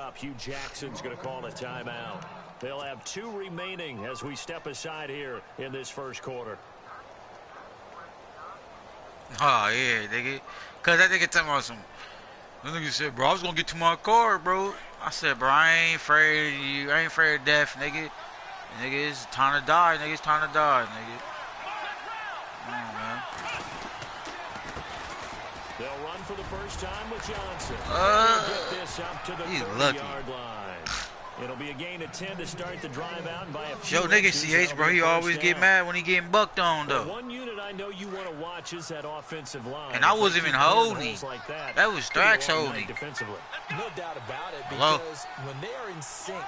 up. Hugh Jackson's going to call a timeout. They'll have 2 remaining as we step aside here in this first quarter. Oh, yeah, nigga. Because that nigga talking about some... That nigga said, bro, I was going to get to my car, bro. I said, bro, I ain't afraid of you. I ain't afraid of death, nigga. Nigga, it's time to die, nigga. It's time to die, nigga. Come on, man. They'll run for the first time with Johnson. Get this up to the 30-yard line. It'll be a gain of 10 to start the drive out by a few. Yo, nigga, CH, bro, he always get mad when he getting bucked on, though. One unit I know you want to watch is that offensive line. And I wasn't even holding. Like that was Strax holding. Defensively. No doubt about it, because when they are in sync,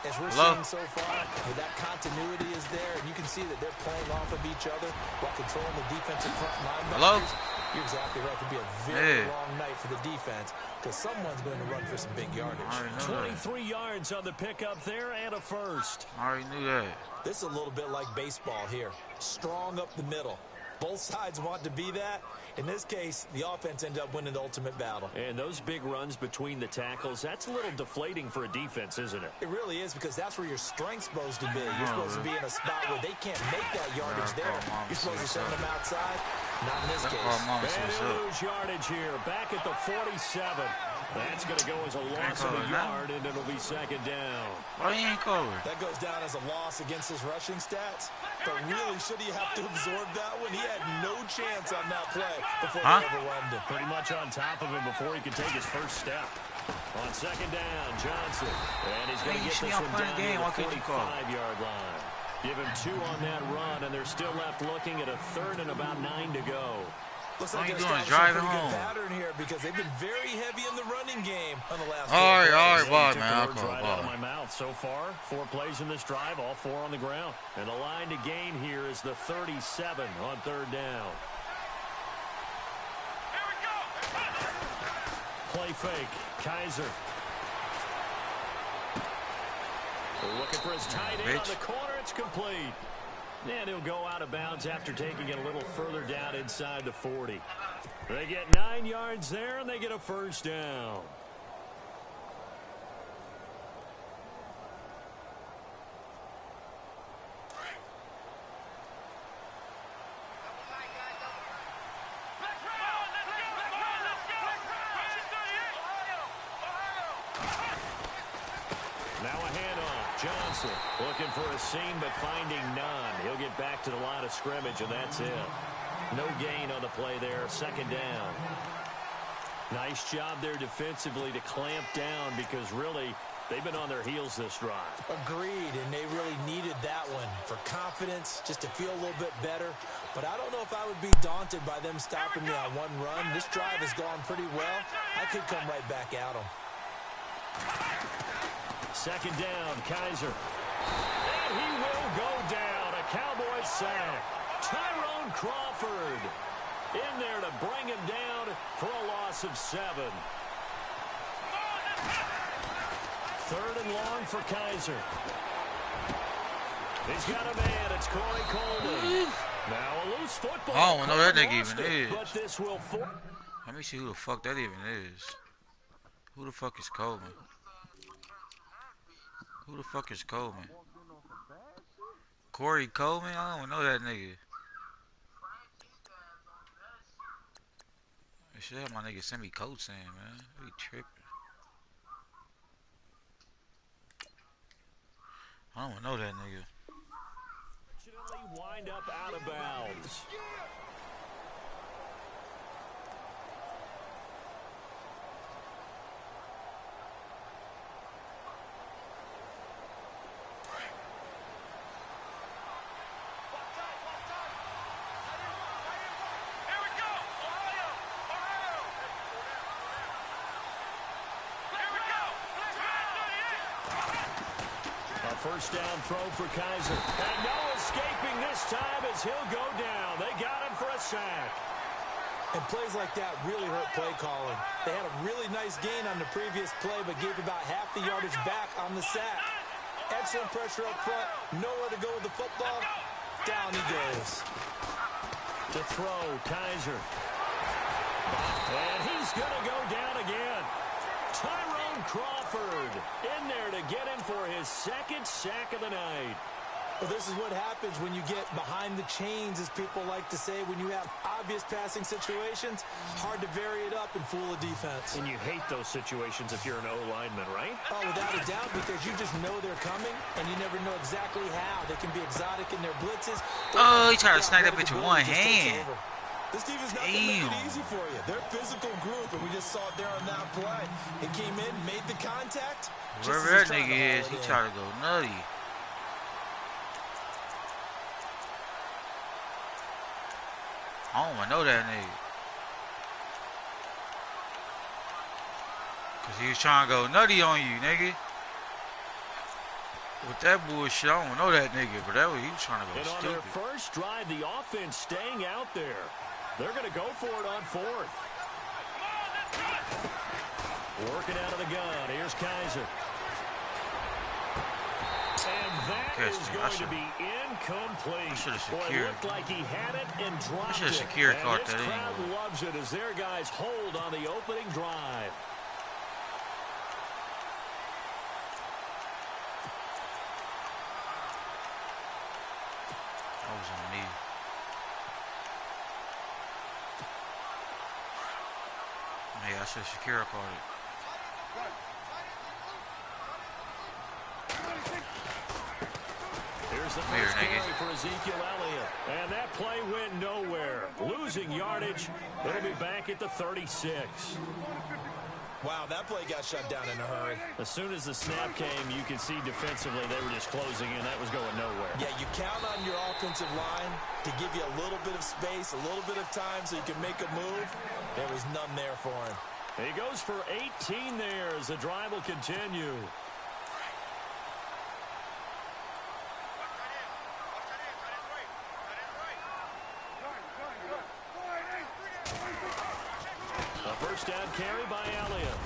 as we're seeing so far, where that continuity is there, and you can see that they're playing off of each other while controlling the defensive front linebackers. You're exactly right. It could be a very long night for the defense because someone's going to run for some big yardage. 23 yards on the pickup there and a first. I already knew that. This is a little bit like baseball here. Strong up the middle. Both sides want to be that. In this case, the offense ended up winning the ultimate battle. And those big runs between the tackles, that's a little deflating for a defense, isn't it? It really is, because that's where your strength's supposed to be. You're supposed to be in a spot where they can't make that yardage there. You're supposed to send them outside. Not in this case. And he'll lose yardage here. Back at the 47. That's going to go as a loss of a yard, and it'll be second down. Why he ain't covered? That goes down as a loss against his rushing stats. But really, should he have to absorb that one? He had no chance on that play before they overwhelmed him. Pretty much on top of him before he could take his first step. On second down, Johnson. And he's going to get this one down to the 45-yard line. Give him 2 on that run, and they're still left looking at a third and about 9 to go. Looks like they're starting a pretty good pattern here because they've been very heavy in the running game on the last all right, ball, man. Right out of my mouth so far. 4 plays in this drive, all 4 on the ground. And the line to gain here is the 37 on third down. Here we go. Play fake. Kaiser. Looking for his tight end on the corner. It's complete. And he'll go out of bounds after taking it a little further down inside the 40. They get 9 yards there, and they get a first down. Now a handoff. Johnson looking for a seam, but finding none. He'll get back to the line of scrimmage, and that's it. No gain on the play there. Second down. Nice job there defensively to clamp down because really they've been on their heels this drive. Agreed, and they really needed that one for confidence, just to feel a little bit better. But I don't know if I would be daunted by them stopping me on one run. This drive has gone pretty well. I could come right back at them. Second down, Kaiser. And he will go down. A Cowboys sack. Tyrone Crawford in there to bring him down for a loss of 7. Third and long for Kaiser. He's got a man. It's Corey Coleman. Now a loose football. I don't know that nigga even is. But this will Let me see who the fuck that even is. Who the fuck is Coleman? Who the fuck is Coleman? Corey Coleman? I don't know that nigga. I should have my nigga send me coats in, man. We tripping. I don't know that nigga. Fortunately, wind up out of bounds. First down throw for Kaiser. And no escaping this time as he'll go down. They got him for a sack. And plays like that really hurt play calling. They had a really nice gain on the previous play, but gave about half the yardage back on the sack. Excellent pressure up front. Nowhere to go with the football. Down he goes. To throw, Kaiser. And he's going to go down again. 2 Tyrone Crawford in there to get him for his second sack of the night. Well, this is what happens when you get behind the chains, as people like to say. When you have obvious passing situations, hard to vary it up and fool a defense. And you hate those situations if you're an O-lineman, right? Oh, without a doubt, because you just know they're coming, and you never know exactly how. They can be exotic in their blitzes. Oh, he tried to snag that bitch with one hand. This team is not going to make it easy for you. They're a physical group, and we just saw it there on that play. It came in, made the contact. Wherever that nigga is, he tried to go nutty. I don't want to know that nigga. Because he was trying to go nutty on you, nigga. With that bullshit, I don't know that nigga, but that was, he was trying to go and stupid. On their first drive, the offense staying out there. They're going to go for it on fourth. Working out of the gun. Here's Kaiser. And that is going to be incomplete. I should have Boy, secured. it looked like he had it and dropped I should have it. secured And caught this that crowd anyway. loves it as their guys hold on the opening drive. That was on me. Yeah, I should have secure caught it. Here's the first carry for Ezekiel Elliott. And that play went nowhere. Losing yardage. It'll be back at the 36. Wow, that play got shut down in a hurry. As soon as the snap came, you could see defensively they were just closing in. That was going nowhere. Yeah, you count on your offensive line to give you a little bit of space, a little bit of time so you can make a move. There was none there for him. He goes for 18 there as the drive will continue. A first down carry by Elliott.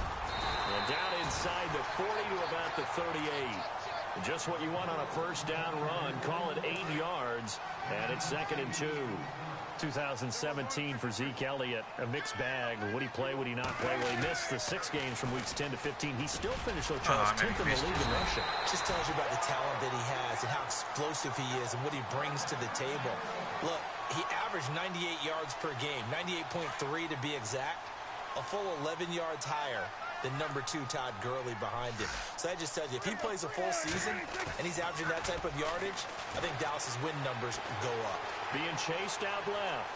And down inside the 40 to about the 38. Just what you want on a first down run. Call it 8 yards. And it's 2nd and 2. 2017 for Zeke Elliott, a mixed bag. Would he play? Would he not play? Well, he missed the 6 games from weeks 10 to 15. He still finished, though, Charles, 10th in the league in rushing. Just tells you about the talent that he has and how explosive he is and what he brings to the table. Look, he averaged 98 yards per game, 98.3 to be exact, a full 11 yards higher than number 2 Todd Gurley behind him. So that just tells you, if he plays a full season and he's averaging that type of yardage, I think Dallas's win numbers go up. Being chased out left.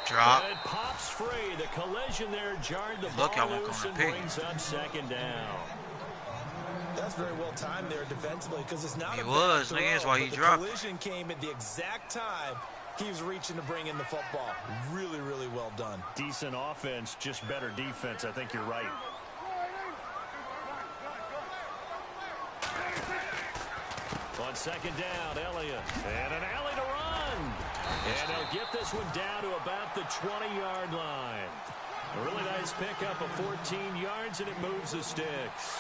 Drop. And it pops free. The collision there jarred the ball loose and brings up 2nd down. That's very well timed there defensively because it's not He a was. bad Nigga, that's throw, why he but dropped. The collision came at the exact time he was reaching to bring in the football. Really, really well done. Decent offense, just better defense. I think you're right. On 2nd down, Elliott. And an alley to run. And he'll get this one down to about the 20-yard line. A really nice pickup of 14 yards, and it moves the sticks.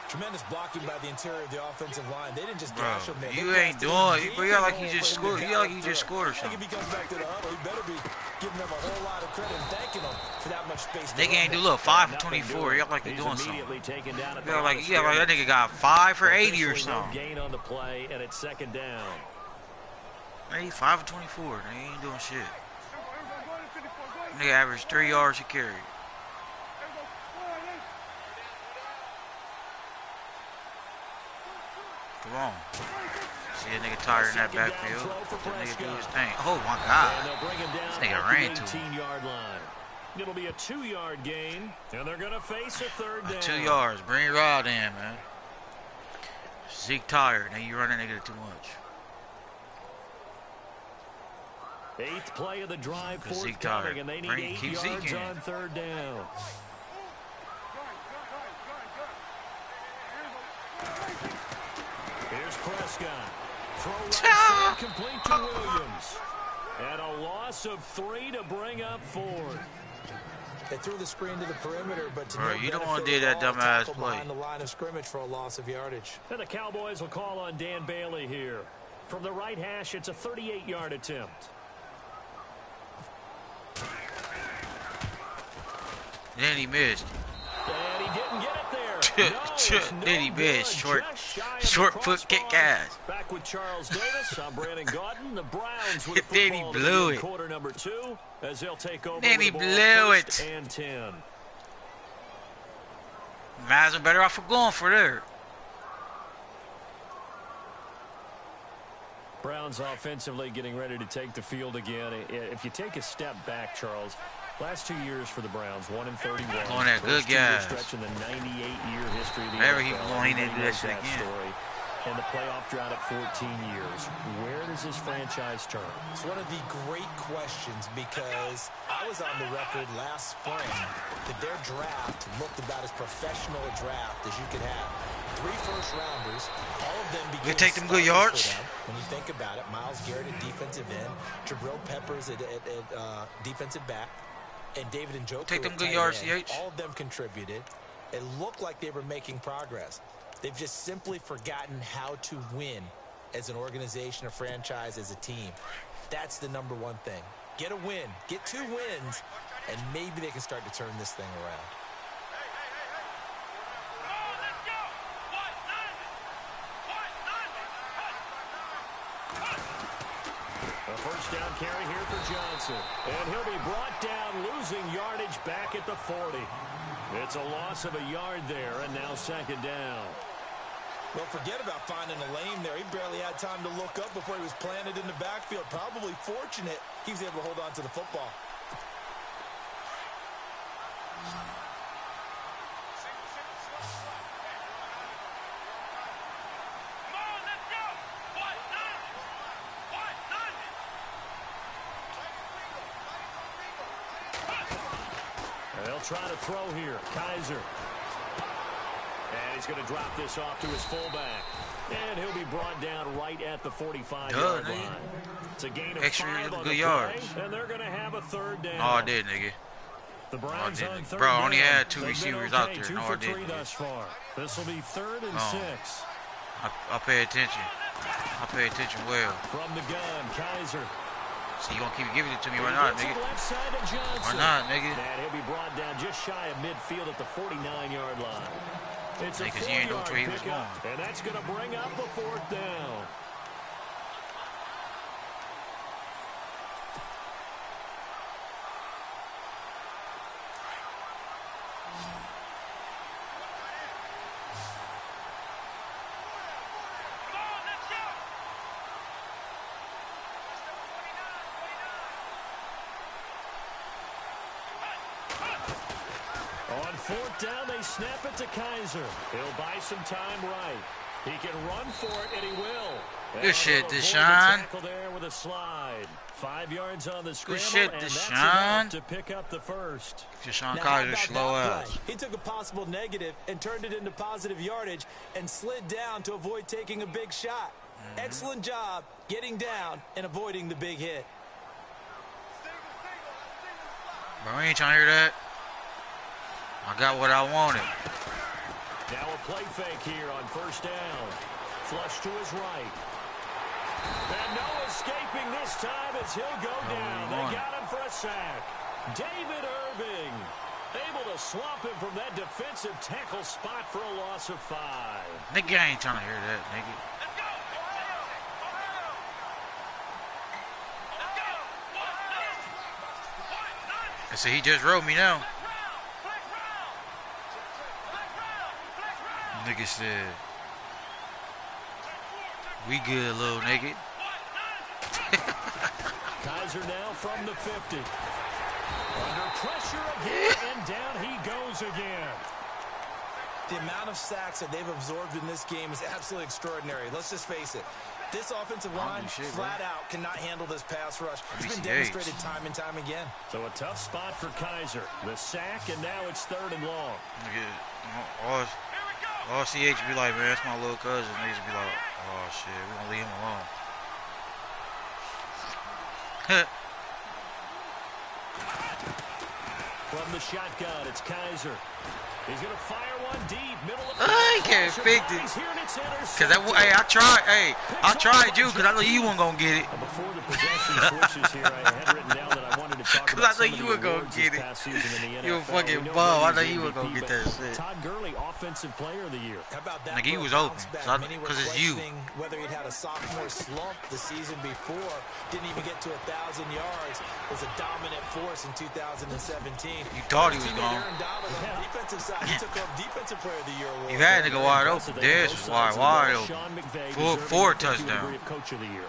Tremendous blocking by the interior of the offensive line. They didn't just dash him there. You ain't doing it. You like you just scored. You like you just scored or something. I think if he comes back to the huddle, he better be giving them a whole lot of credit and thanking them for that much space. Nigga ain't do look 5 for 24. You like you doing something. You like that nigga got 5 for 80 or something. Gain on the play, and it's 2nd down. Hey, 5 for 24. They ain't doing shit. Nigga averaged 3 yards a carry. Come on. See a nigga tired in that backfield. That nigga do his thing. Oh my God. This nigga ran to him. It'll be a 2-yard gain, and they're going to face a 3rd down. 2 yards. Bring it out in, man. Zeke tired. Now you running nigga too much. 8th play of the drive forthcoming, and they need 8 yards on 3rd down. Here's Prescott. Throw right side, complete to Williams. And a loss of 3 to bring up 4th. They threw the screen to the perimeter, but to you don't want to do that dumbass play. Behind the line of scrimmage for a loss of yardage. And the Cowboys will call on Dan Bailey here. From the right hash, it's a 38-yard attempt. Then he missed. And he didn't get it there. No, Then he missed. Short foot kick ass. Back with Charles Davis. I'm Brandon Gaudin. The Browns with the Then he football blew in it. quarter number 2 as they'll take over. Then he with the ball blew first it. and 10. Might as well better off for going for there. Browns offensively getting ready to take the field again. If you take a step back, Charles, last 2 years for the Browns, 1-31. Blowing that good guys. Stretch in the 98-year history of the Whenever he NFL. blowing into Everybody that shit knows again. story. And the playoff drought at 14 years. Where does this franchise turn? It's one of the great questions because I was on the record last spring that their draft looked about as professional a draft as you could have. 3 first-rounders, all of them became You take them good starters yards? for them. When you think about it, Myles Garrett at defensive end, Jabril Peppers at defensive back, and David Njoku Take them at good tight yards, end. CH. All of them contributed. It looked like they were making progress. They've just simply forgotten how to win as an organization, a franchise, as a team. That's the number one thing. Get a win. Get 2 wins, and maybe they can start to turn this thing around. A first down carry here for Johnson. And he'll be brought down, losing yardage back at the 40. It's a loss of a yard there, and now second down. Well, forget about finding a lane there. He barely had time to look up before he was planted in the backfield. Probably fortunate he was able to hold on to the football. They'll try to throw here. Kaiser. And he's going to drop this off to his fullback. And he'll be brought down right at the 45-yard line. It's a gain of Extra 5 on good the yards. play, and they're going to have a third down. No, I did, nigga. The Browns didn't. on third Bro, I down. only had 2 They've been receivers okay, out there. 2 No, I for didn't. 3 thus far. This will be 3rd and 6. I pay attention. I pay attention well. From the gun, Kaiser. So you gonna keep giving it to me right now, nigga? Left side to Why Johnson. not, nigga? And he'll be brought down just shy of midfield at the 49-yard line. It's a Because you ain't know which way he was pickup, going. and that's going to bring up a 4th down. On 4th down, they snap it to Kaiser. He'll buy some time right. He can run for it, and he will. Good shit, Deshaun. Deshaun. There with a slide. 5 yards on the scramble, shit, and that's Deshaun. enough to pick up the first. Deshaun Now, Kaiser how about slow that ass. play? He took a possible negative and turned it into positive yardage and slid down to avoid taking a big shot. Excellent job getting down and avoiding the big hit. Bro, we ain't trying to hear that. I got what I wanted. Now a play fake here on 1st down. Flush to his right. And no escaping this time as he'll go down. They got him for a sack. David Irving able to swamp him from that defensive tackle spot for a loss of 5. Nigga, I ain't trying to hear that, nigga. I said, he just wrote me now. Nigga said, we good, little nigga. Kaiser now from the 50. Under pressure again, and down he goes again. The amount of sacks that they've absorbed in this game is absolutely extraordinary. Let's just face it. This offensive line flat out cannot handle this pass rush. It's been demonstrated time and time again. So a tough spot for Kaiser. The sack, and now it's 3rd and long. Nigga, all CH be like, man, that's my little cousin. Niggas be like, oh shit, we gonna leave him alone. From the shotgun, it's Kaiser. He's going to fire one deep, middle of the I can't pick it. Cause I tried you, cause I know you weren't gonna get it. Before the possession switches here, I had written down that I wanted to talk Cause about I know you were gonna get it. You a fucking bum. I know you were gonna get that shit. Todd Gurley, Offensive Player of the Year. How about that? Like he was open, cause it's you. Whether he'd had a sophomore slump the season before, didn't even get to 1,000 yards, was a dominant force in 2017. You thought he was gone. Defensive side, he took home Defensive Player of the Year award. You had to go wide open. This was wide open. Four touchdowns.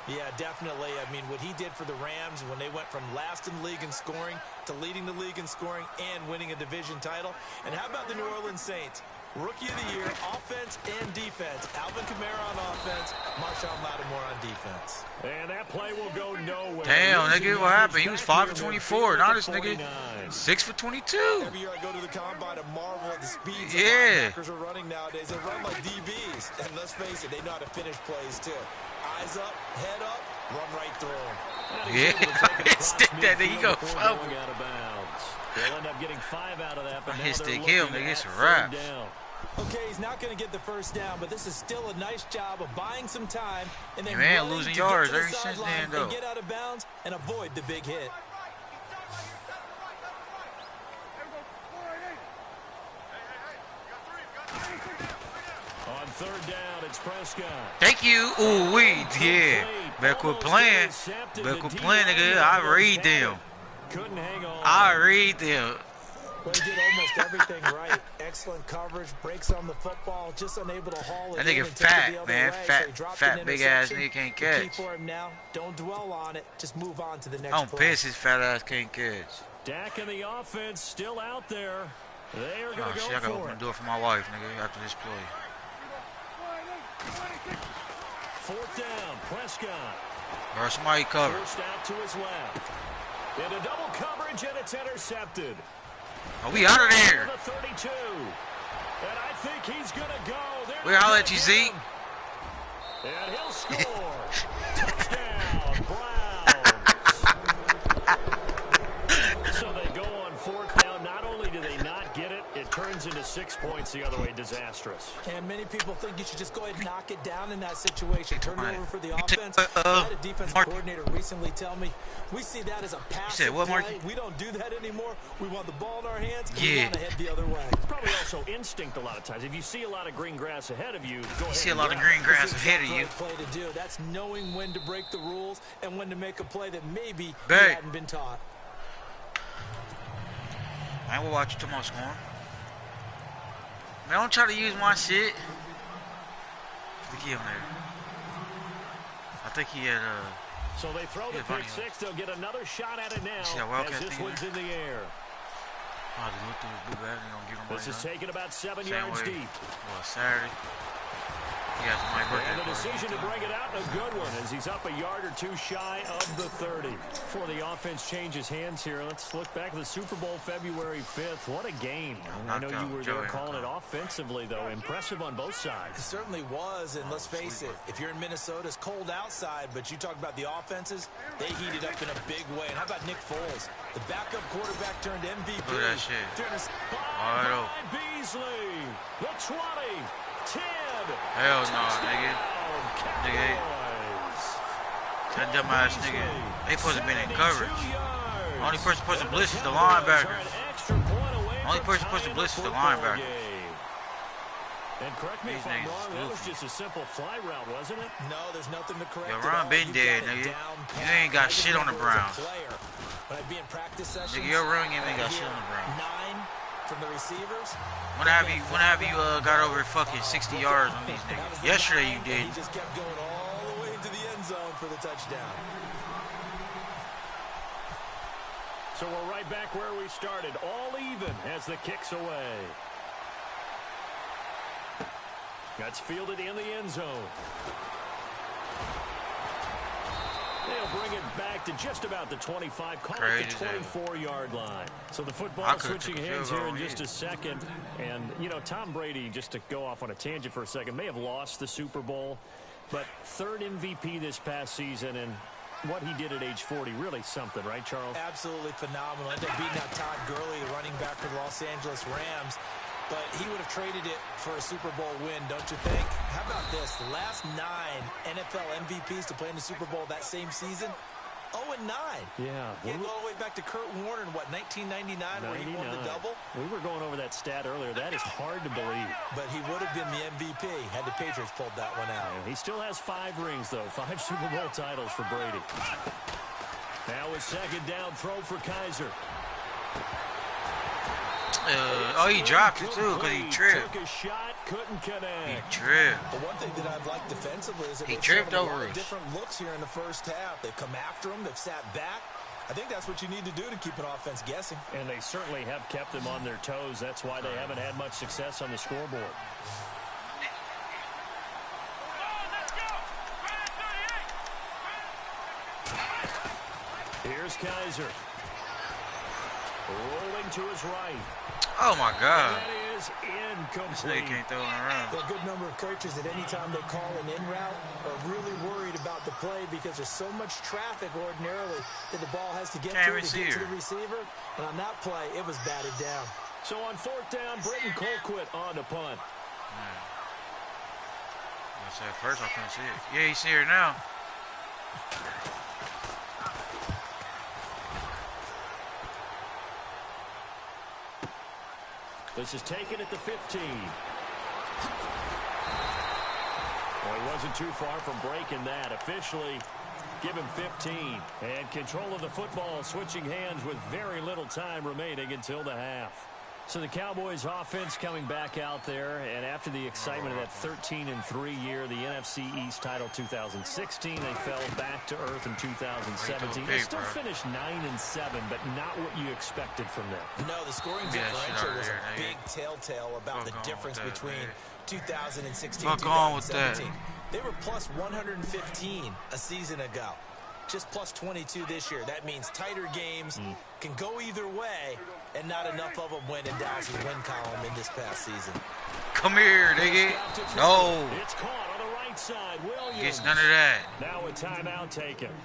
Yeah, definitely. I mean, what he did for the Rams when they went from last in the league in scoring to leading the league in scoring and winning a division title. And how about the New Orleans Saints? Rookie of the Year, offense and defense. Alvin Kamara on offense, Marshawn Lattimore on defense. And that play will go nowhere. Damn, nigga, what happened? He was 5 for 24. Now this nigga 6 for 22. Every year I go to the combine and marvel at the speeds linebackers are running nowadays. They run like DBs. And let's face it, they know how to finish plays too. Eyes up, head up, run right through them. Yeah, stick that nigga, you go fumble. They'll end up getting 5 out of that, but hit stick him, nigga, it's a wrap. Okay, he's not going to get the first down, but this is still a nice job of buying some time and then losing yards every since then, though. Get out of bounds and avoid the big hit. On third down, it's Prescott. Thank you. Ooh, yeah. Better quit playing. Better quit playing, nigga. I read them. Couldn't hang on. I read them. Well, he did almost everything right. Excellent coverage, breaks on the football, just unable to haul it. That nigga fat, man. Fat, big ass nigga can't catch. Key for him now, don't dwell on it. Just move on to the next I'm play. pissed his fat ass can't catch. Dak and the offense still out there. They are going to go shit, I gotta for open it. the door for my wife, nigga, after this play. Fourth down, Prescott. Bro, somebody cover. Forced out to his left. Into double coverage, and it's intercepted. Oh, we out of there. The 32. And I think he's going to go. We'll holler at you, Zeke. And he'll score. Touchdown, Browns. So they go on fourth down. Not only do they not get it, it turns into 6 points the other way. Disastrous. And many people think you should just go ahead and knock it down in that situation. Turn it over for the offense. I had a defensive coordinator recently tell me, we see that as a passive play. We don't do that anymore. We want the ball in our hands, and we want to head the other way. It's probably also instinct a lot of times. If you see a lot of green grass ahead of you, go ahead. You see a lot of green grass ahead of you. Play to do. That's knowing when to break the rules and when to make a play that maybe you hadn't been taught. I will watch you tomorrow scoring. Man, don't try to use my shit. I think he on there. I think he had So they throw the pick six. They'll get another shot at it now. As this one's in the air. This is taken about 7 yards deep. Well, Saturday. And the decision to bring it out, a good one, as he's up a yard or two shy of the 30. Before the offense changes hands here, let's look back at the Super Bowl February 5th. What a game. I know you were there calling it offensively, though. Impressive on both sides. It certainly was, and let's face it, if you're in Minnesota, it's cold outside, but you talk about the offenses, they heated up in a big way. And how about Nick Foles? The backup quarterback turned MVP. Look at that shit. By Beasley, the 20. 10. Hell no, nigga. Nigga. That dumbass nigga. They supposed to be in coverage. Only person supposed to blitz is the linebacker. Only person supposed to blitz is the linebacker. And correct me if I'm wrong, that was just a simple fly route, wasn't it? No, there's nothing to correct. Your run been dead, nigga. You ain't got shit on the Browns. Nigga, your run game ain't got shit on the Browns. 9 from the receivers. When have you got over fucking 60 yards on these niggas? Yesterday you did. He just kept going all the way into the end zone for the touchdown. So we're right back where we started, all even as the kick's away. That's fielded in the end zone. They'll bring it back to just about the 25, call it the 24-yard line. So the football switching hands here in just a second. And, you know, Tom Brady, just to go off on a tangent for a second, may have lost the Super Bowl, but third MVP this past season, and what he did at age 40, really something, right, Charles? Absolutely phenomenal. Ended up beating out Todd Gurley, the running back for the Los Angeles Rams. But he would have traded it for a Super Bowl win, don't you think? How about this? The last 9 NFL MVPs to play in the Super Bowl that same season, 0-9. Yeah. You go all the way back to Kurt Warner in, what, 1999 where he won the double? We were going over that stat earlier. That is hard to believe. But he would have been the MVP had the Patriots pulled that one out. Yeah, he still has 5 rings, though. 5 Super Bowl titles for Brady. Now a second down throw for Kaiser. Oh, he dropped it, too, because he tripped. Took a shot, couldn't connect. He tripped. The one thing that I've liked defensively is that he tripped over us. Different looks here in the first half. They've come after him. They've sat back. I think that's what you need to do to keep an offense guessing. And they certainly have kept them on their toes. That's why they haven't had much success on the scoreboard. Here's Kaiser. Rolling to his right. Oh, my God. That is incomplete. This nigga can't throw it around. A good number of coaches at any time they call an in route are really worried about the play because there's so much traffic ordinarily that the ball has to get to the receiver. And on that play, it was batted down. So on 4th down, Britton Colquitt on the punt. I said at first I couldn't see it. Yeah, you see her now. This is taken at the 15. Well, he wasn't too far from breaking that. Officially, give him 15. And control of the football switching hands with very little time remaining until the half. So the Cowboys offense coming back out there, and after the excitement of that 13-3 year, the NFC East title 2016, they fell back to earth in 2017. They still finished 9-7, but not what you expected from them. No, the scoring differential was a big telltale about the difference between 2016 and 2017. They were plus 115 a season ago. Just plus 22 this year. That means tighter games can go either way, and not enough of them went in Dallas's win column in this past season. Come here, nigga. No. It's caught on the right side. Williams. Gets none of that. Now a timeout taken.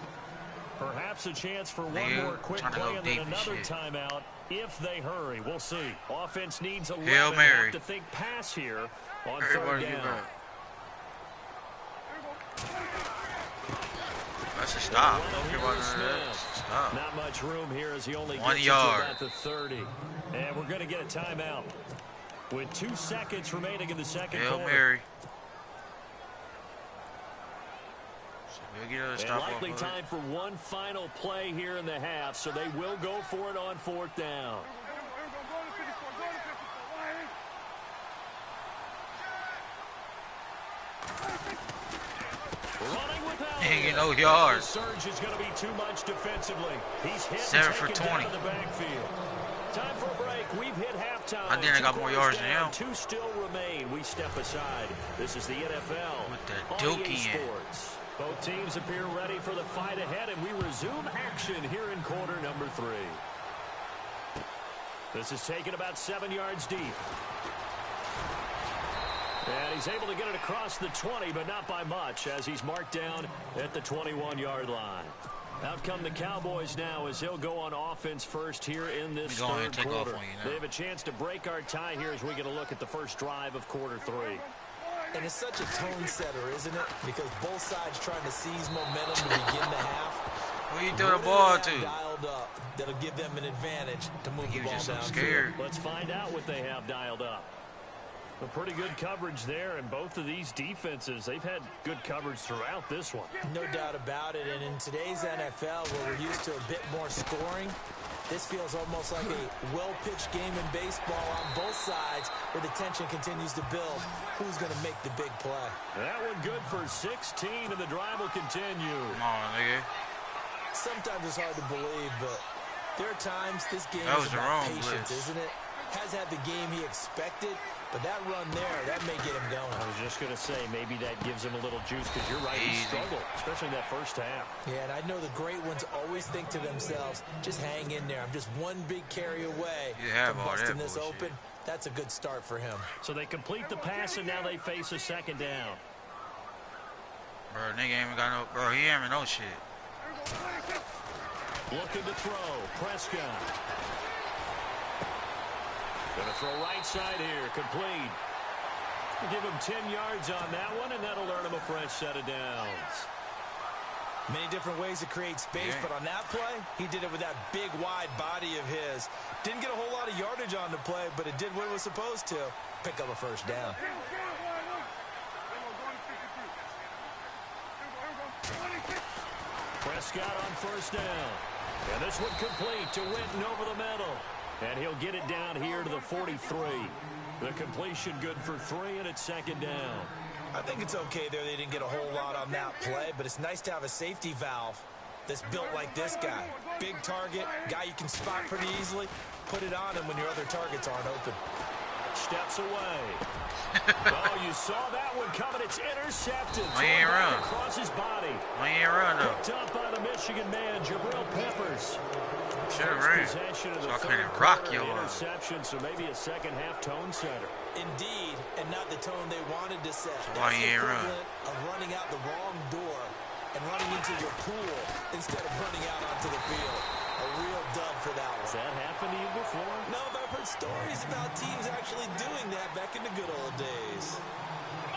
Perhaps a chance for one more quick play and then another timeout if they hurry. We'll see. Offense needs 11. Hail Mary. Have to think pass here on 3rd down. That's a stop. Don't give up stop. Not much room here as he only 1 gets yard. at the 30. And we're going to get a timeout with 2 seconds remaining in the second Hail quarter. Mary. So and likely time for one final play here in the half, so they will go for it on 4th down. He ain't getting no yards. Surge is going to be too much defensively. He's hit 7 for 20. The backfield. Time for a break. We've hit halftime. I think I got more yards than him. 2 still remain. We step aside. This is the NFL. With the dookie in. Both teams appear ready for the fight ahead, and we resume action here in quarter number 3. This is taken about 7 yards deep. And he's able to get it across the 20, but not by much, as he's marked down at the 21-yard line. Out come the Cowboys now as he'll go on offense first here in this third quarter. They have a chance to break our tie here as we get a look at the first drive of quarter 3. And it's such a tone setter, isn't it? Because both sides trying to seize momentum to begin the half. Who you throw the ball to? Dialed up. That'll give them an advantage to move the ball down. Scared. Let's find out what they have dialed up. A pretty good coverage there, and both of these defenses, they've had good coverage throughout this one. No doubt about it, and in today's NFL, where we're used to a bit more scoring, this feels almost like a well-pitched game in baseball on both sides, where the tension continues to build. Who's going to make the big play? That one good for 16, and the drive will continue. Come on, nigga. Sometimes it's hard to believe, but there are times this game is about patience, isn't it? Has had the game he expected, but that run there, that may get him going. I was just going to say, maybe that gives him a little juice, because you're right, he struggled, especially in that first half. Yeah, and I know the great ones always think to themselves, just hang in there. I'm just one big carry away from busting this open. That's a good start for him. So they complete the pass, and now they face a second down. Bro, nigga ain't even got no, bro, he ain't even no shit. Looking to throw, Prescott. Gonna throw right side here, complete. Give him 10 yards on that one, and that'll earn him a fresh set of downs. Many different ways to create space, but on that play, he did it with that big, wide body of his. Didn't get a whole lot of yardage on the play, but it did what it was supposed to. Pick up a first down. Prescott on first down. And this one complete to Winton over the middle. And he'll get it down here to the 43. The completion good for 3, and it's second down. I think it's okay there. They didn't get a whole lot on that play, but it's nice to have a safety valve that's built like this guy. Big target, guy you can spot pretty easily. Put it on him when your other targets aren't open. Steps away. Oh, you saw that one coming. It's intercepted. He ain't run. Across his body. He ain't run, though. Picked up by the Michigan man, Jabril Peppers. Should have ran. So I couldn't rock your interception, so maybe a second-half tone setter. Indeed, and not the tone they wanted to set. Why he ain't run? Of running out the wrong door and running into your pool instead of running out onto the field. A real dub for that one. Has that happened to you before? No, but I've heard stories about teams actually doing that back in the good old days.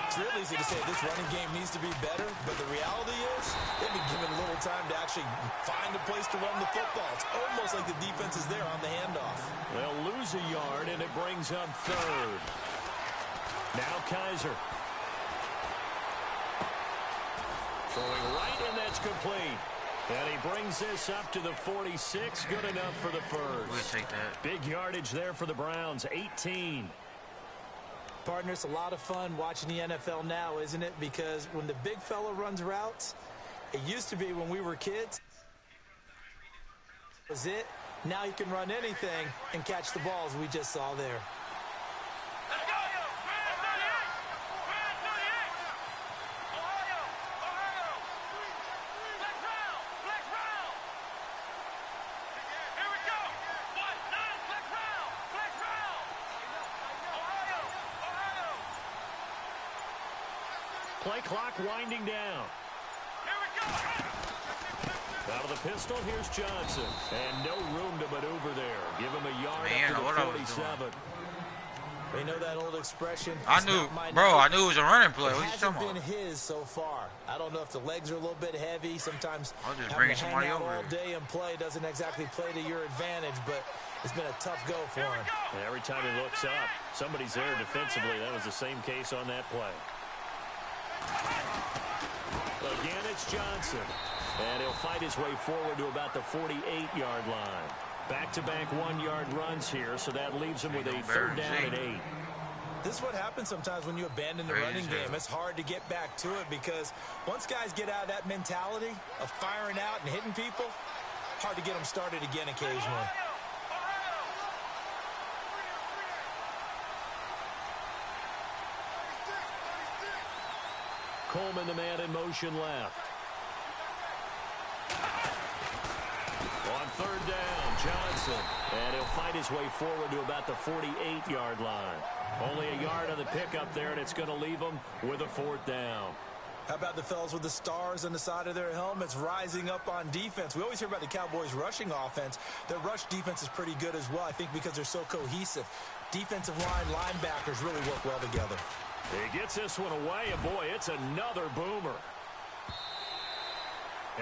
It's real easy to say this running game needs to be better, but the reality is they've been given little time to actually find a place to run the football. It's almost like the defense is there on the handoff. They'll lose a yard, and it brings up third. Now Kaiser. Throwing right, and that's complete. And he brings this up to the 46. Good enough for the first. We'll take that. Big yardage there for the Browns, 18. Partner, it's a lot of fun watching the NFL now, isn't it? Because when the big fella runs routes, it used to be when we were kids. Was it? Now he can run anything and catch the balls we just saw there. Play clock winding down. Out of the pistol, here's Johnson. And no room to maneuver there. Give him a yard up to the 47. They know that old expression. I knew, bro, I knew it was a running play. What you talking about? It hasn't been his so far. I don't know if the legs are a little bit heavy. Sometimes I'll just bring somebody over all day and play doesn't exactly play to your advantage, but it's been a tough go for him. And every time he looks up, somebody's there defensively. That was the same case on that play. Again, it's Johnson. And he'll fight his way forward to about the 48-yard line. Back-to-back one-yard runs here, so that leaves him with a third down at 8. This is what happens sometimes when you abandon the running game. It's hard to get back to it because once guys get out of that mentality of firing out and hitting people, hard to get them started again occasionally. Coleman, the man in motion left. On third down, Johnson. And he'll fight his way forward to about the 48-yard line. Only a yard on the pickup there, and it's going to leave him with a fourth down. How about the fellas with the stars on the side of their helmets rising up on defense? We always hear about the Cowboys' rushing offense. Their rush defense is pretty good as well, I think, because they're so cohesive. Defensive line linebackers really work well together. He gets this one away, and boy, it's another boomer.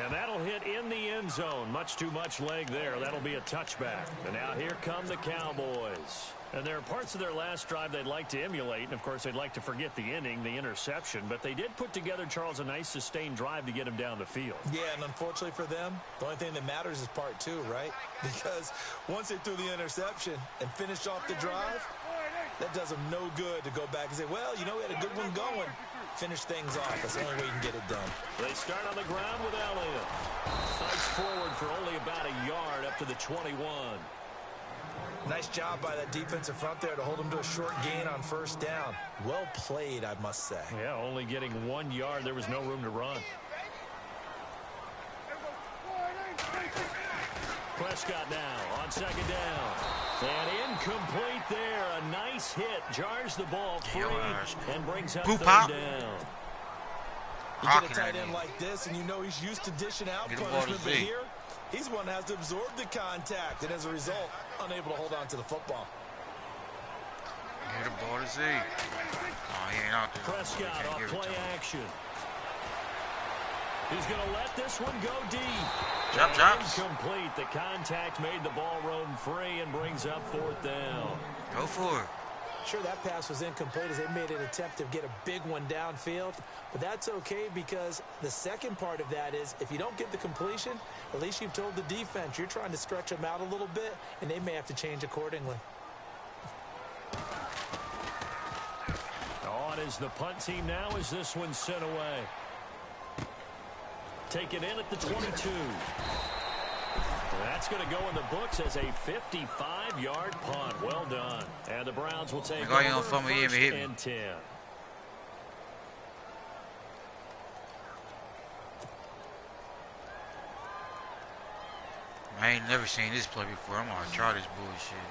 And that'll hit in the end zone. Much too much leg there. That'll be a touchback. And now here come the Cowboys. And there are parts of their last drive they'd like to emulate. And, of course, they'd like to forget the inning, the interception. But they did put together, Charles, a nice sustained drive to get him down the field. Yeah, and unfortunately for them, the only thing that matters is part 2, right? Because once they threw the interception and finished off the drive, that does them no good to go back and say, well, you know, we had a good one going. Finish things off. That's the only way you can get it done. They start on the ground with Elliott. Fights forward for only about a yard up to the 21. Nice job by that defensive front there to hold him to a short gain on first down. Well played, I must say. Yeah, only getting 1 yard. There was no room to run. Prescott now on second down. And incomplete there. A nice hit. Jars the ball free and brings up third down. You get a tight end like this, and you know he's used to dishing out punishment, but here, he's the one that has to absorb the contact, and as a result, unable to hold on to the football. Get the ball to Z. Oh, he ain't out there. Prescott off play action. He's going to let this one go deep. Chops. Incomplete. The contact made the ball roam free and brings up 4th down. Go for it. Sure, that pass was incomplete as they made an attempt to get a big one downfield. But that's okay because the second part of that is if you don't get the completion, at least you've told the defense you're trying to stretch them out a little bit, and they may have to change accordingly. On is the punt team now as this one's sent away. Taken in at the 22. That's going to go in the books as a 55-yard punt. Well done. And the Browns will take over 1st and 10. I ain't never seen this play before. I'm going to try this bullshit.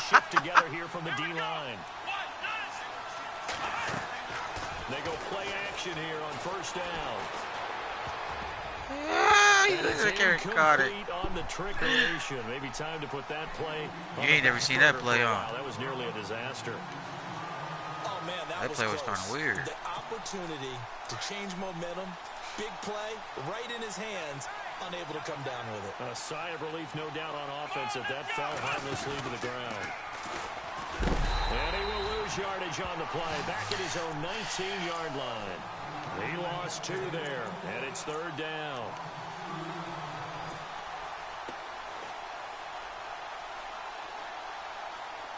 Shift together here from the D-line. They go play action here on 1st down. Got it. On the trickeration. Maybe time to put that play. You ain't never seen that play on. That was nearly a disaster. Oh man, that play was kind of weird. The opportunity to change momentum, big play, right in his hands, unable to come down with it. A sigh of relief, no doubt, on offense if that fell harmlessly to the ground. And he will lose yardage on the play, back at his own 19-yard line. He lost 2 there, and it's 3rd down.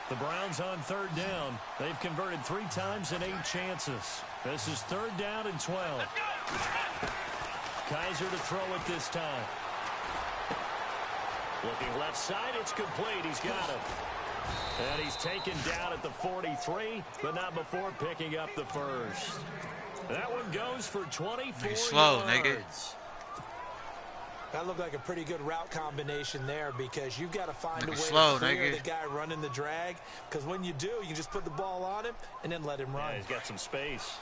The Browns on 3rd down. They've converted 3 times in 8 chances. This is 3rd down and 12. Kaiser to throw it this time. Looking left side, it's complete. He's got him. And he's taken down at the 43, but not before picking up the first. That one goes for 24 slow, yards. Nigga. That looked like a pretty good route combination there because you've got to find a way slow, to clear nigga. the guy running the drag. Because when you do, you just put the ball on him and then let him run. Yeah, he's got some space.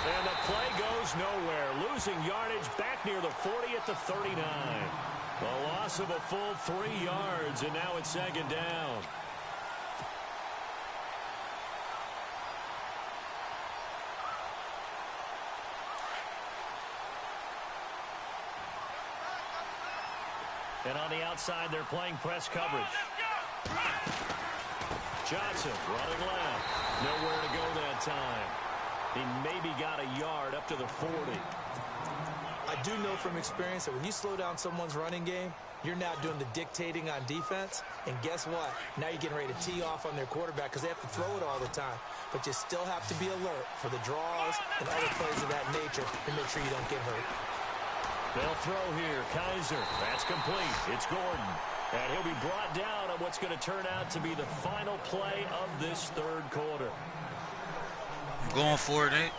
And the play goes nowhere. Losing yardage back near the 40 at the 39. A loss of a full 3 yards, and now it's 2nd down. And on the outside, they're playing press coverage. Johnson running left. Nowhere to go that time. He maybe got a yard up to the 40. I do know from experience that when you slow down someone's running game, you're now doing the dictating on defense. And guess what? Now you're getting ready to tee off on their quarterback because they have to throw it all the time. But you still have to be alert for the draws and other plays of that nature to make sure you don't get hurt. They'll throw here. Kaiser. That's complete. It's Gordon. And he'll be brought down on what's going to turn out to be the final play of this 3rd quarter. I'm going for it, Nate.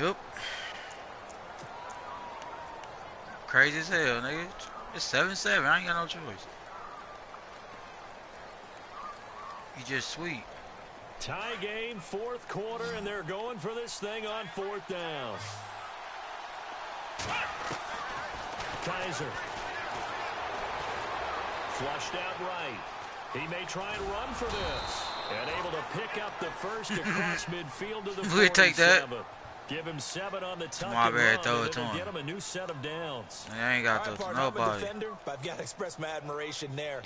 Yep. Crazy as hell, nigga. It's 7-7. I ain't got no choice. You just sweet. Tie game, 4th quarter, and they're going for this thing on 4th down. Kaiser. Flushed out right. He may try and run for this. And able to pick up the first across midfield to the 47. We take that. Give him 7 on the tuck My and bad, run, throw and it to it'll him. get him a new set of downs. I ain't got All right, to partner, I'm a nobody. defender, but I've got to express my admiration there.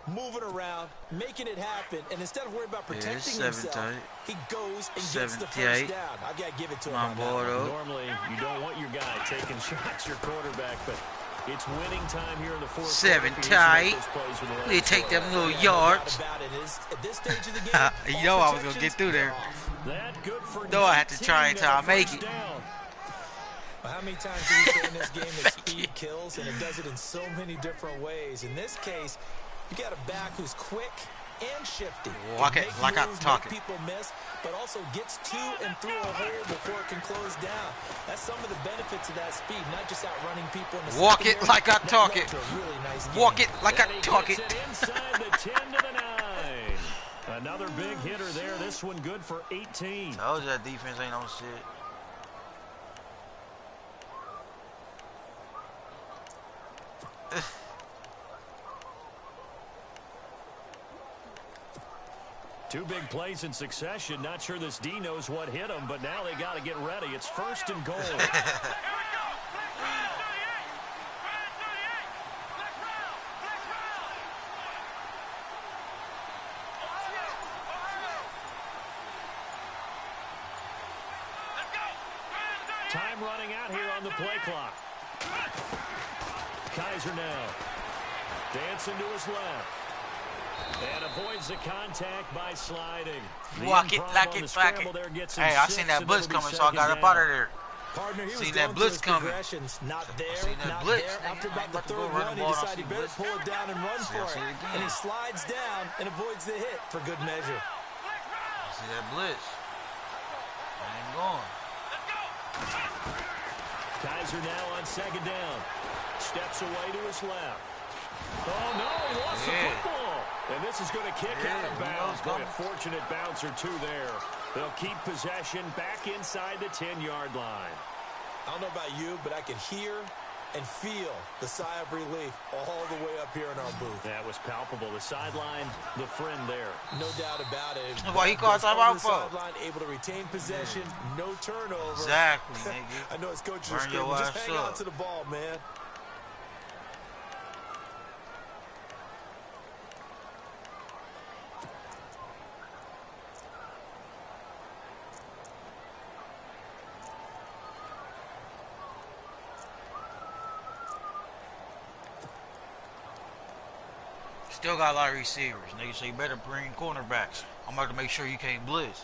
Moving around, making it happen, and instead of worrying about protecting himself, he goes and gets the first down. I've got to give it to him on that one. Normally, you don't want your guy taking shots, your quarterback, but it's winning time here in the 4th 7 quarter. tight. They take them little yards. At this stage of the game, You know I was going to get through there. Though I had to try until I make it. Well, how many times do we say in this game that speed kills, and it does it in so many different ways. In this case, you got a back who's quick and shifty. Walk it like I'm talking. People miss, but also gets to and through a hole before it can close down. That's some of the benefits of that speed, not just outrunning people in the Walk it like I'm talking. Really nice Walk it like I'm talking. Inside the 10 to the 9. A Another big hitter there. This one good for 18. Told you that defense ain't no shit. Two big plays in succession. Not sure this D knows what hit him, but now they got to get ready. It's 1st and goal. Time running out here on the play clock. Kaiser now. Dancing to his left. And avoids the contact by sliding. Walk it, lock it, back it. Hey, I seen that blitz coming, so I got up out of there. Partner, seen that blitz coming. Not there, seen that not blitz. there. After about the third one, he decided he better pull it down and run for it. And he slides down and avoids the hit for good measure. See that blitz. I ain't going. Kaiser now on 2nd down. Steps away to his left. Oh, no, he lost the football. And this is going to kick out of bounds. Boy, a fortunate bounce or two there. They'll keep possession back inside the 10-yard line. I don't know about you, but I can hear and feel the sigh of relief all the way up here in our booth. That was palpable. The sideline, the friend there. No doubt about it. Why he called timeout for? Sideline, able to retain possession, no turnover. Exactly, nigga. I know it's coach's Burn screaming. your Just ass hang up. on to the ball, man. Still got a lot of receivers, nigga, so you better bring cornerbacks. I'm about to make sure you can't blitz.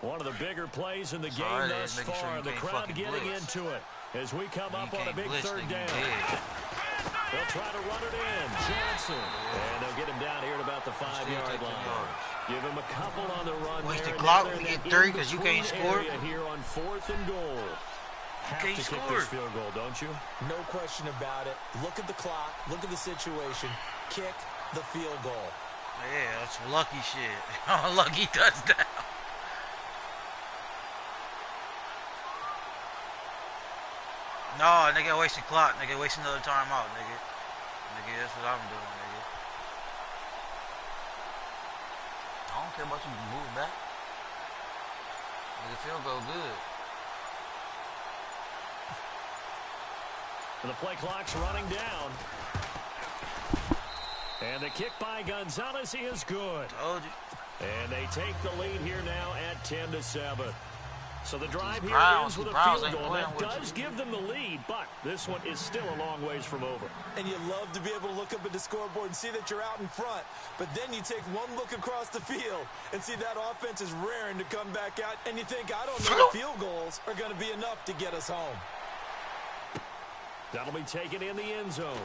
One of the bigger plays in the game thus far. The crowd getting into it as we come up on a big 3rd down. They'll try to run it in. Johnson. And they'll get him down here at about the 5-yard line. Give him a couple on the run. Waste the clock. We get 3 because you can't score. Here on 4th and goal. Have to kick this field goal, don't you? No question about it. Look at the clock. Look at the situation. Kick the field goal. Yeah, that's lucky shit. Lucky touchdown. No, nigga, wasting clock. Nigga, wasting another timeout, nigga. Nigga, that's what I'm doing, nigga. I don't care about you moving back. Nigga, field goal good. And the play clock's running down. And the kick by Gonzalez is good. Told you. And they take the lead here now at 10-7. So the drive here ends with a field goal. That does give them the lead, but this one is still a long ways from over. And you love to be able to look up at the scoreboard and see that you're out in front. But then you take one look across the field and see that offense is raring to come back out. And you think, I don't know if field goals are going to be enough to get us home. That'll be taken in the end zone.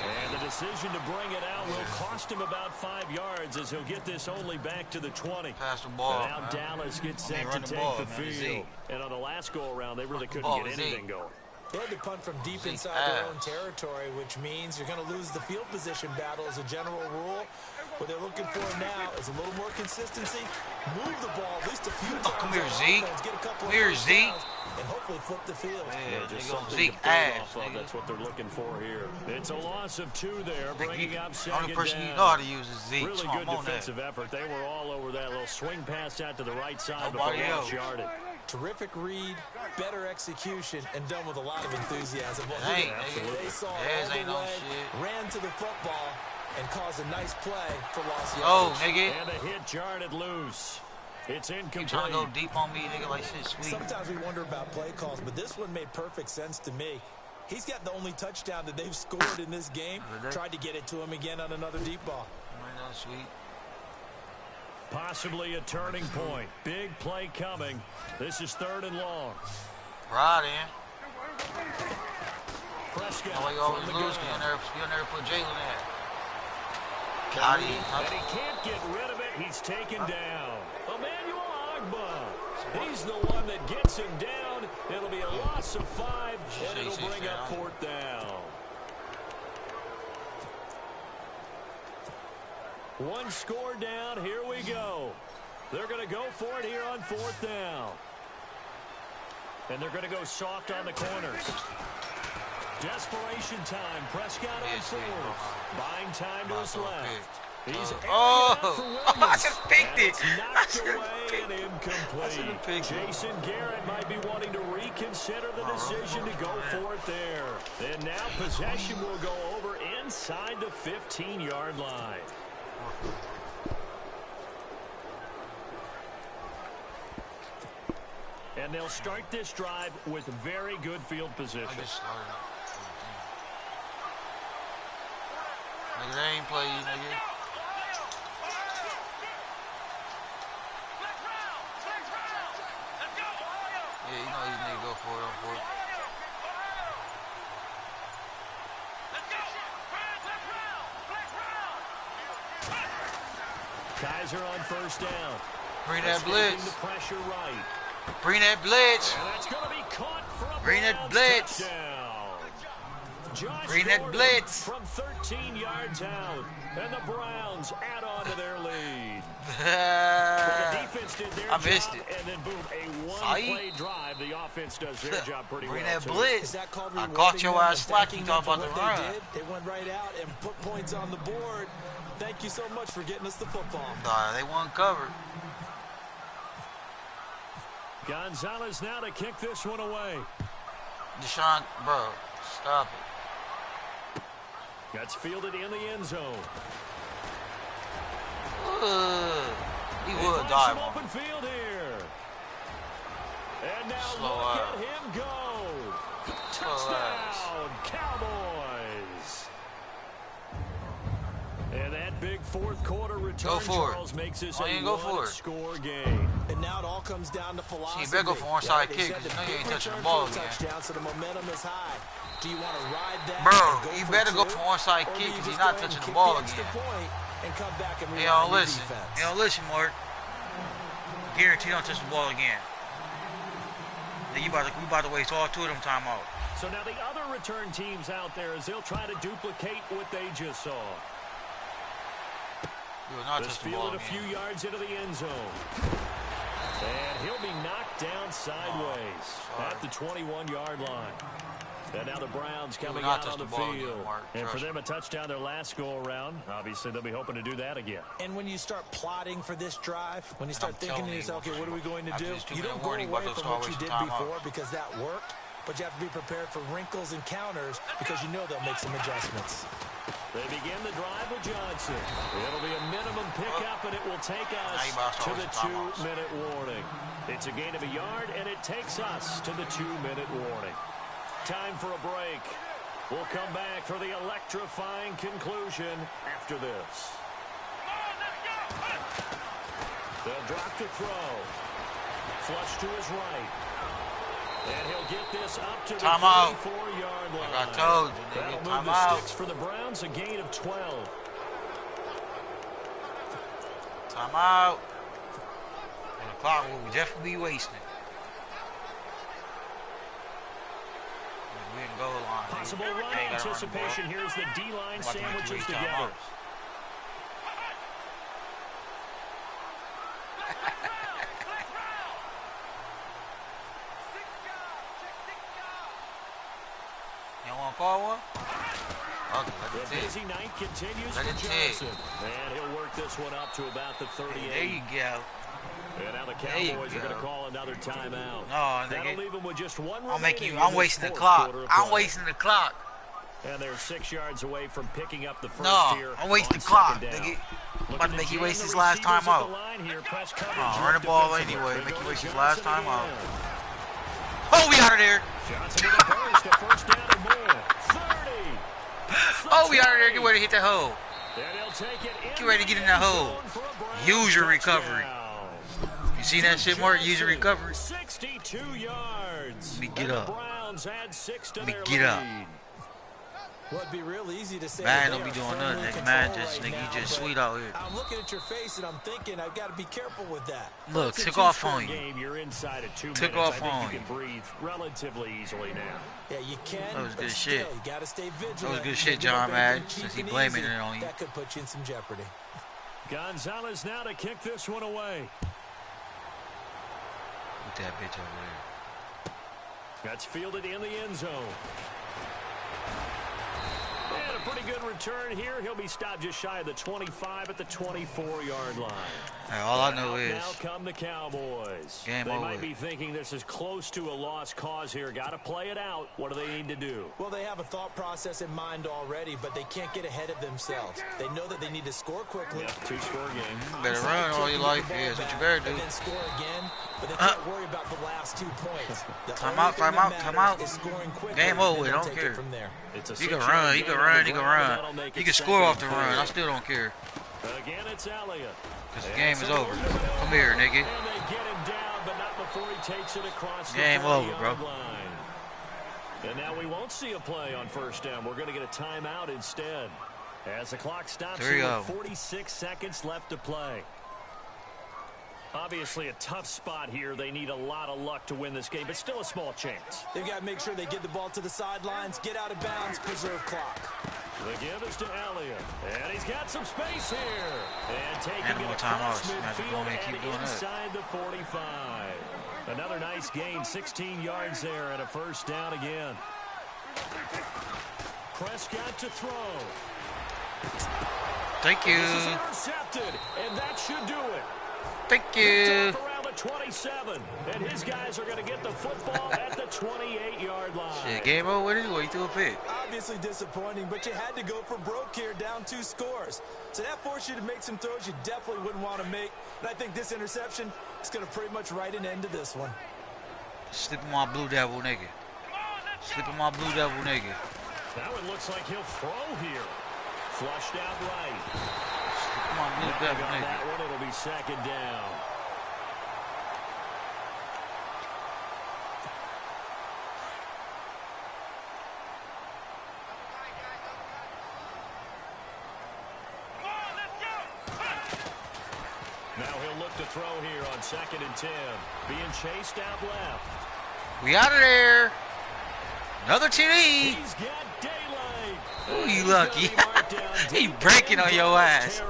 And the decision to bring it out will cost him about 5 yards as he'll get this only back to the 20. Pass the ball. And now Dallas gets set to take the field. And on the last go-around, they really couldn't get anything going. They had to punt from deep inside their own territory, which means you're going to lose the field position battle as a general rule. What they're looking for now is a little more consistency. Move the ball at least a few times. Come here, Zeke. Come here, Zeke. And hopefully flip the field. Yeah, just something Zeke to build ass. off of. That's what they're looking for here. It's a loss of 2 there, bringing up 2nd down. The only person you know how to use is Zeke. Really good defensive effort. They were all over that little swing pass out to the right side before lost yardage. Terrific read, better execution, and done with a lot of enthusiasm. They saw all the way, ran to the football, and caused a nice play for lost yardage. Oh, nigga. And a hit jarred loose. It's incomplete. You trying to go deep on me, nigga, like shit sweet. Sometimes we wonder about play calls, but this one made perfect sense to me. He's got the only touchdown that they've scored in this game. Tried to get it to him again on another deep ball. I know, sweet. Possibly a turning point. Big play coming. This is 3rd and long. Right in. Prescott. Oh, you always lose because you never put Jalen in. And he can't get rid of it. He's taken down. Emmanuel Agba. He's the one that gets him down. It'll be a loss of 5, and it'll bring up 4th down. One score down. Here we go. They're going to go for it here on 4th down. And they're going to go soft on the corners. Desperation time. Prescott on 4th. Buying time to his left. He's I just picked it. I should have picked it. Incomplete. Jason Garrett might be wanting to reconsider the decision to go for it there. And now possession will go over inside the 15-yard line. And they'll start this drive with very good field position. I just started up. Nigga, they ain't play you, nigga. Yeah, you know these niggas go for it on 4th. Kaiser on 1st down. Bring that blitz. The pressure right. Bring that blitz. And that's going to be caught for a Bring that blitz. Bring that blitz. From 13 yards out. And the Browns add on to their lead. Well, the defense did their I missed job, it. and then boom, a one-play drive. The offense does their job pretty Bring well. that blitz. I caught your ass slack. You talking about the run. They went right out and put points on the board. Thank you so much for getting us the football. Nah, they won covered. Gonzalez now to kick this one away. Deshaun, bro, stop it. That's fielded in the end zone. He would die, man. Open field here. And now Slow look out. at him go. Touchdown, Cowboys. And that big 4th quarter return, Go for Charles, it. makes this Why you a ain't go for it? one-score game. And now it all comes down to philosophy. See, you better go for onside kick, They because you said know you ain't big touching the return ball for a again. touchdown, so the momentum is high. Do you want to ride that? Bro, and you go better go two, for onside or do kick, you because just he's not go ahead and touching the kick ball extra again. point and come back and Hey, rely don't on your listen. defense? Hey, don't listen, Mark. Guarantee you don't touch the ball again. Then we about to waste all 2 of them timeout. So now the other return teams out there, as they'll try to duplicate what they just saw. You will not This touch the ball fielded a again. few yards into the end zone. And he'll be knocked down sideways at the 21-yard line. And now the Browns coming out on the field. And for them, a touchdown their last go-around. Obviously, they'll be hoping to do that again. And when you start plotting for this drive, when you start thinking to yourself, okay, what are we going to do? You don't go away from what you did before because that worked, but you have to be prepared for wrinkles and counters because you know they'll make some adjustments. They begin the drive with Johnson. It'll be a minimum pickup, and it will take us to the 2-minute warning. It's a gain of a yard, and it takes us to the 2-minute warning. Time for a break. We'll come back for the electrifying conclusion after this. They'll drop to throw. Flush to his right. And he'll get this up to the 34-yard line. Like I told you, That'll nigga. move Time the out. sticks for the Browns, a gain of 12. Time out. And the clock will definitely be wasting. We in goal line. Possible run anticipation. Here's the D-line sandwiches together. You don't want to call one? Okay, let The busy night continues Let for it Johnson. And he'll work this one up to about the 38. There you go. And now the Cowboys are going to call another timeout. No, that'll leave them with just one I'm wasting the clock. I'm wasting the clock. And they're 6 yards away from picking up the first here. I'm wasting the clock, nigga. I'm about to make you waste his last time out. Run the ball anyway. Make you waste his last time out. Oh, we out of there. Johnson with a burst, a first down and more. 30. Oh, we out of there. Get ready to hit that hole. Get ready to get in that hole. Use your recovery. You see that shit, Mark? Use your recovery. 62 yards. Let me get up. Let me get up. Well, it'd be real easy to say. Man, don't be doing nothing, nigga. Man, just nigga, you just sweet out here. I'm looking at your face and I'm thinking I've got to be careful with that. Look, took off on you. You're inside of 2 minutes. Took off on you. Can breathe relatively easily now. Yeah, you can. That was good still, shit. You got to stay vigilant. That was good shit, John, man. Since he blaming it on you. That could put you in some jeopardy. Gonzalez now to kick this one away. Look that bitch over there. That's fielded in the end zone. And a pretty good return here. He'll be stopped just shy of the 25 at the 24-yard line. Hey, all I know is now come the Cowboys. Game they over. Might be thinking this is close to a lost cause here. Got to play it out. What do they need to do? Well, they have a thought process in mind already, but they can't get ahead of themselves. They know that they need to score quickly. Yeah, two-score game. Better run all your life. Yeah, that's what you better do. And then score again, but they can't worry about the last 2 points. Time out. Game over. I don't care. From there. You can run. You can run. You can run. You can score off the run. I still don't care. Again, it's Elliott. Because the game is over. Come here, nigga. And they get him down, but not before he takes it across the Game over, bro. line. And now we won't see a play on first down. We're going to get a timeout instead. As the clock stops here with 46 seconds left to play. Obviously a tough spot here. They need a lot of luck to win this game, but still a small chance. They've got to make sure they get the ball to the sidelines, get out of bounds, preserve clock. The give is to Elliott, and he's got some space here. And taking it across midfield and inside the 45. Another nice gain, 16 yards there, and a first down again. Prescott to throw. Thank you. This is intercepted, and that should do it. Thank you. Around the 27, and his guys are going to get the football at the 28-yard line. Shit, game over with it, or you threw a pick? Obviously disappointing, but you had to go for broke here, down 2 scores. So that forced you to make some throws you definitely wouldn't want to make. And I think this interception is going to pretty much write an end to this one. Slipping my Blue Devil nigga. Slipping my Blue Devil nigga. Now it looks like he'll throw here. Flushed out right. Come on, Blue Devil On nigga. that one, it'll be second down. Now he'll look to throw here on 2nd and 10. Being chased out left. We out of there. Another TD. He's got daylight. Ooh, you lucky. He breaking on your ass.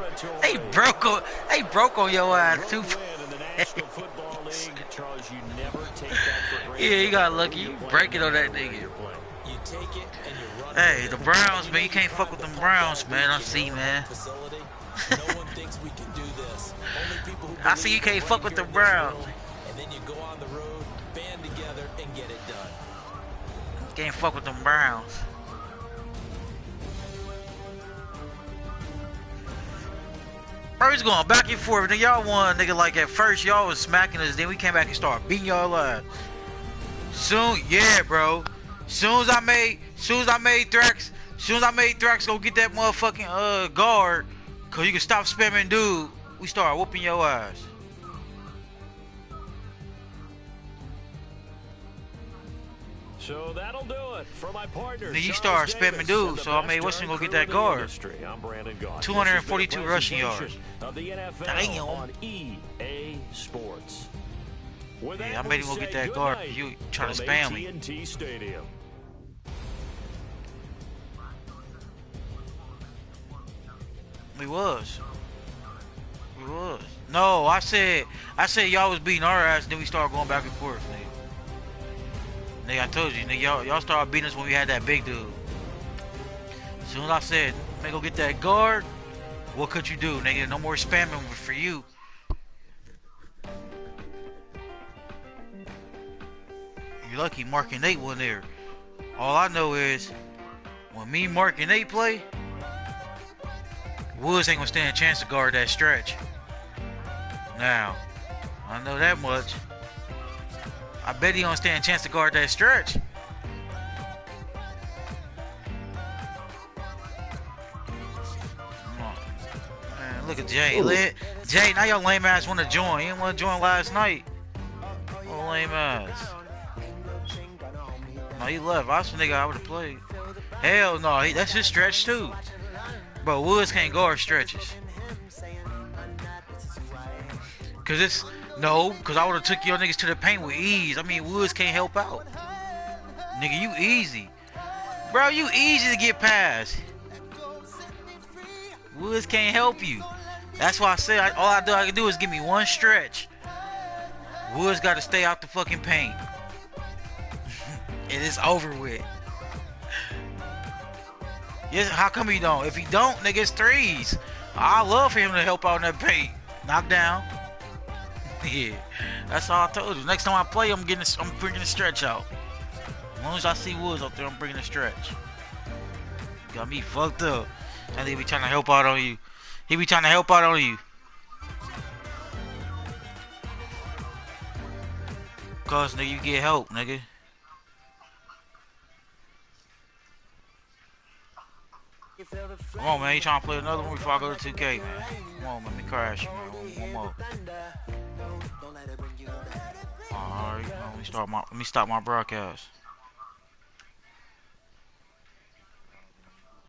He broke on your ass too. Yeah, you got lucky. You breaking on that nigga. Hey, the Browns, man. You can't fuck with them Browns, man. I see, man. I see you can't fuck with the Browns. And then you go on the road, band together, and get it done. You can't fuck with them Browns. Bro, he's going back and forth. Then y'all won, nigga. Like at first, y'all was smacking us. Then we came back and started beating y'all up. Soon, yeah, bro. Soon as I made Thrax go get that motherfucking guard, cause you can stop spamming, dude. We start whooping your ass. So that'll do it for my partner. Then you start spamming, dude. So I made Weston go get that guard. 242 rushing yards. Damn. On EA Sports. Yeah, I made him go get that guard. You trying to spam me? AT&T Stadium. We was. No, I said y'all was beating our ass, then we started going back and forth, nigga. Nigga, I told you, nigga, y'all started beating us when we had that big dude. As soon as I said, man, go get that guard, what could you do, nigga? No more spamming for you. You're lucky Mark and Nate wasn't there. All I know is, when me, Mark, and Nate play, Woods ain't gonna stand a chance to guard that stretch. Now, I know that much. I bet he don't stand a chance to guard that stretch. Man, look at Jay. Jay, now your lame ass want to join. You didn't want to join last night. Oh, lame ass. No, he left. I was the nigga I would have played. Hell no, that's his stretch too. Bro, Woods can't guard stretches. Cause I would have took your niggas to the paint with ease. I mean, Woods can't help out. Nigga, you easy. Bro, you easy to get past. Woods can't help you. That's why I said all I can do is give me one stretch. Woods got to stay out the fucking paint. It is over with. Yes, how come he don't? If he don't, nigga, it's threes. I love for him to help out in that paint. Knock down. Yeah, that's all I told you. Next time I play, I'm bringing the stretch out. As long as I see Woods out there, I'm bringing the stretch. Got me fucked up. I think he be trying to help out on you. He be trying to help out on you. Cause nigga, you get help, nigga. Come on, man. You trying to play another one before I go to 2K, man? Come on, man. Let me crash, man. One more. Alright, let me stop my broadcast.